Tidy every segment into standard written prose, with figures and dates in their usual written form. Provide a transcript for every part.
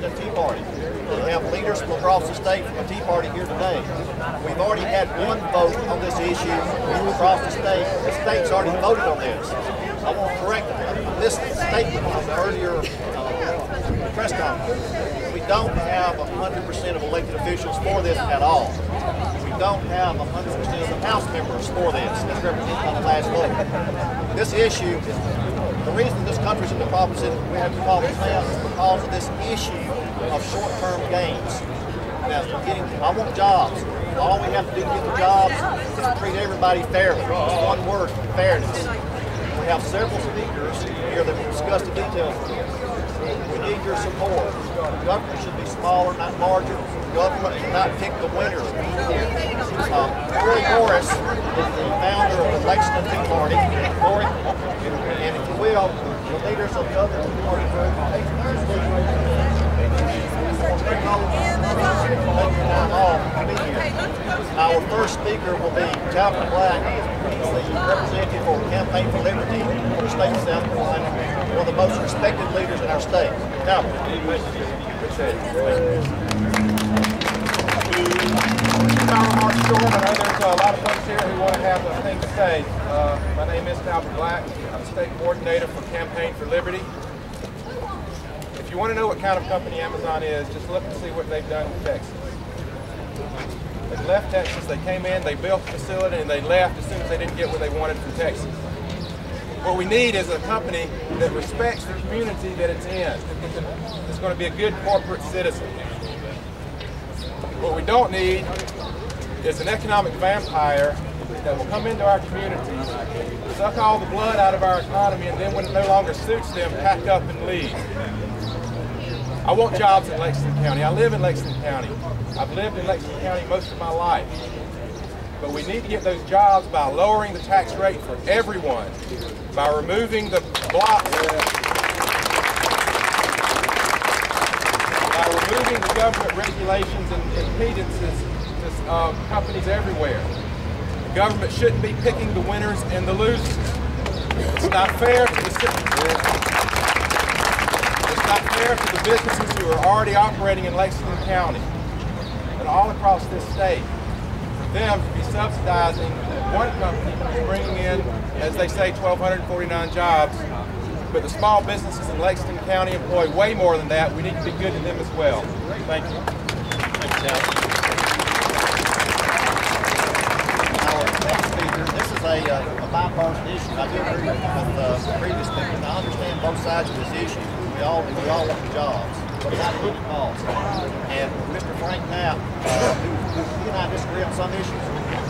the Tea Party. We have leaders from across the state from the Tea Party here today. We've already had one vote on this issue across the state. The state's already voted on this. I want to correct this statement from the earlier press conference. We don't have 100% of elected officials for this at all. We don't have 100% of the House members for this, as represented by the last vote. This issue, the reason this country's in the problems that we have problems now is because of this issue of short-term gains. Now, I want jobs. All we have to do to get the jobs is treat everybody fairly. It's one word, fairness. We have several speakers here that will discuss the details of this. We need your support. Government should be smaller, not larger. Government should not pick the winners. Corey Morris is the founder of the Lexington Tea Party. Corey, and if you will, the leaders of the other Tea Party group, our first speaker will be Calvin Black, the representative for Campaign for Liberty for the state of South Carolina, one of the most respected leaders in our state. Calvin. I'm Mark Storm. I know there's a lot of folks here who want to have a thing to say. My name is Calvin Black. I'm the state coordinator for Campaign for Liberty. If you want to know what kind of company Amazon is, just look and see what they've done in Texas. They left Texas, they came in, they built the facility, and they left as soon as they didn't get what they wanted from Texas. What we need is a company that respects the community that it's in. It's going to be a good corporate citizen. What we don't need is an economic vampire that will come into our communities, suck all the blood out of our economy, and then when it no longer suits them, pack up and leave. I want jobs in Lexington County. I live in Lexington County. I've lived in Lexington County most of my life. But we need to get those jobs by lowering the tax rate for everyone, by removing the blocks, by removing the government regulations and impedances to companies everywhere. The government shouldn't be picking the winners and the losers. It's not fair to the citizens. It's not fair to the businesses who are already operating in Lexington County and all across this state for them to be subsidizing one company who's bringing in, as they say, 1,249 jobs, but the small businesses in Lexington County employ way more than that. We need to be good to them as well. Thank you. Thanks, Al. Our next speaker, this is a bipartisan issue. I do agree with the previous speaker. I understand both sides of this issue. We all want the jobs, but it's not a good cause. And Mr. Frank Knapp, he and I disagree on some issues,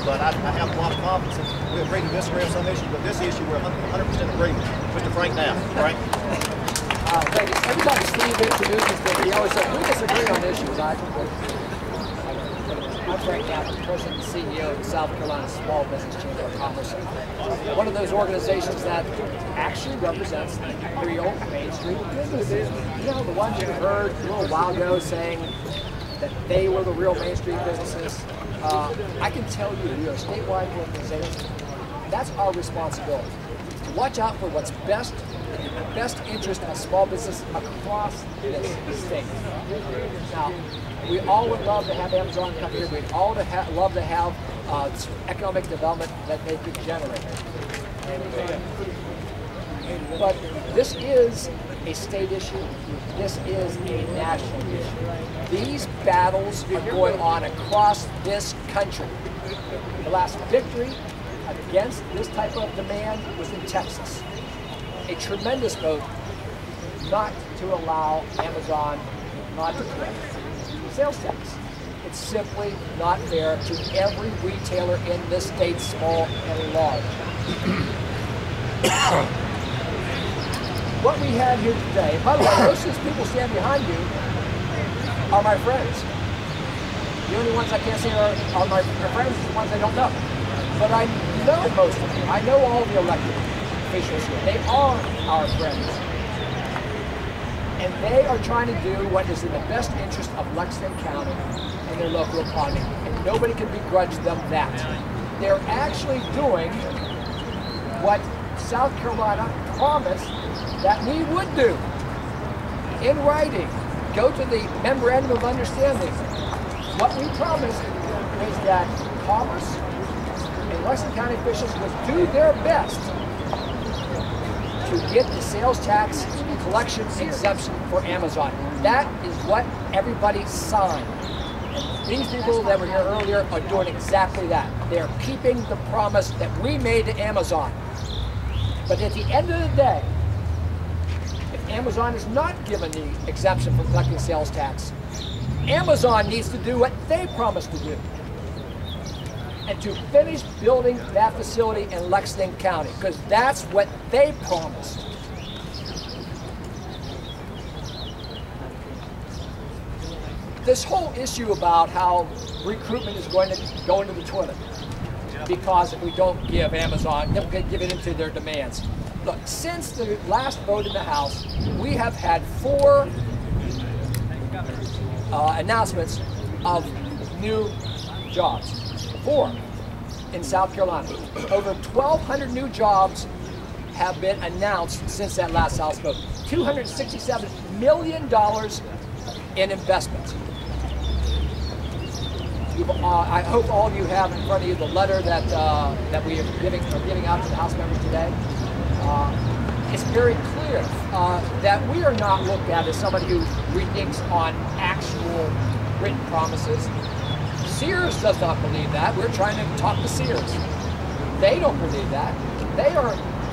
but I have a lot of confidence that we agree to disagree on some issues, but this issue we're 100% agreement. Mr. Frank Knapp. Frank? Thank you. Every time Steve introduces me, he always says, we disagree on issues. I'm Frank Knapp, President and CEO of the South Carolina Small Business Chamber of Commerce. One of those organizations that actually represents real Main Street businesses. You know, the ones you heard a little while ago saying that they were the real Main Street businesses. I can tell you, we are a statewide organization. That's our responsibility. To watch out for what's best in the best interest of small business across this state. Now, we all would love to have Amazon come here. We'd all love to have economic development that they could generate. But this is a state issue. This is a national issue. These battles are going on across this country. The last victory against this type of demand was in Texas. A tremendous vote not to allow Amazon not to collect sales tax. It's simply not fair to every retailer in this state, small and large. What we have here today, by the way, most of these people standing behind you are my friends. The only ones I can't say are my friends, the ones I don't know. But I know most of them. I know all the elected officials here. They are our friends. And they are trying to do what is in the best interest of Lexington County and their local economy. And nobody can begrudge them that. They're actually doing what South Carolina promised that we would do in writing. go to the memorandum of understanding. What we promised is that Commerce and Lexington County officials would do their best to get the sales tax collection exemption for Amazon. That is what everybody signed. And these people that were here earlier are doing exactly that. They're keeping the promise that we made to Amazon. But at the end of the day, if Amazon is not given the exemption for collecting sales tax, Amazon needs to do what they promised to do, and to finish building that facility in Lexington County, because that's what they promised. This whole issue about how recruitment is going to go into the toilet because if we don't give Amazon, they'll give it into their demands. Look, since the last vote in the House, we have had 4 announcements of new jobs. 4 in South Carolina. Over 1,200 new jobs have been announced since that last House vote. $267 million in investments. I hope all of you have in front of you the letter that that we are giving out to the House members today. It's very clear that we are not looked at as somebody who rethinks on actual written promises. Sears does not believe that. We're trying to talk to Sears. They don't believe that.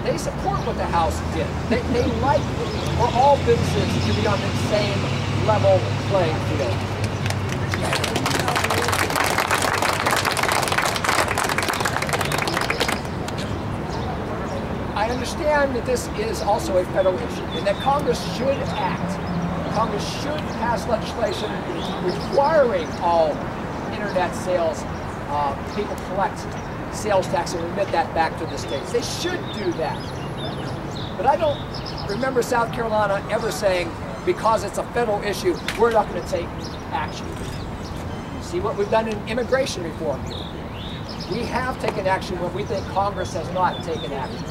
They support what the House did. They like for all businesses to be on the same level playing field. I understand that this is also a federal issue and that Congress should act. Congress should pass legislation requiring all internet sales people collect sales tax and remit that back to the states. They should do that. But I don't remember South Carolina ever saying, because it's a federal issue, we're not going to take action. See what we've done in immigration reform here. We have taken action when we think Congress has not taken action.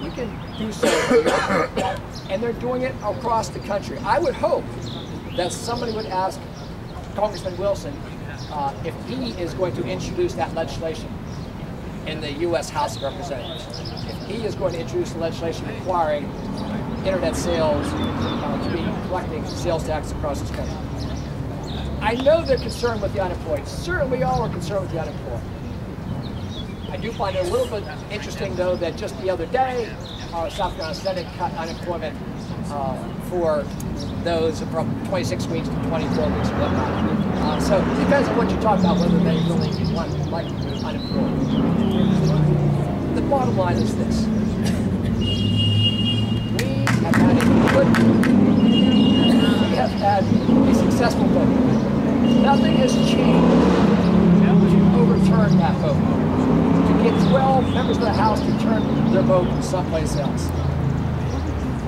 We can do so here, and they're doing it across the country. I would hope that somebody would ask Congressman Wilson if he is going to introduce that legislation in the U.S. House of Representatives. If he is going to introduce legislation requiring internet sales to be collecting sales tax across this country. I know they're concerned with the unemployed. Certainly we all are concerned with the unemployed. I do find it a little bit interesting, though, that just the other day, South Carolina Senate cut unemployment for those from 26 weeks to 24 weeks or whatnot. So it depends on what you talk about, whether they really want like unemployed. The bottom line is this. We have had a successful vote. Nothing has changed to overturn that vote. To get 12 members of the House to turn their vote someplace else.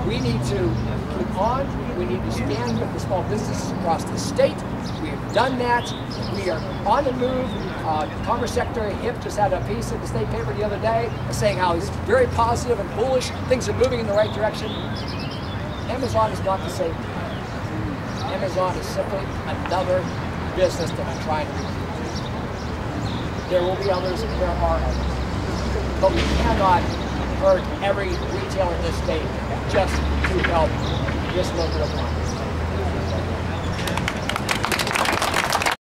We need to keep on. We need to stand with the small businesses across the state. We have done that. We are on the move. Commerce Secretary Hipp just had a piece in the state paper the other day saying how he's very positive and bullish. Things are moving in the right direction. Amazon is not the same. Amazon is simply another business that I'm trying to recruit. There will be others, and there are others. But we cannot hurt every retailer in this state just to help this little bit of money.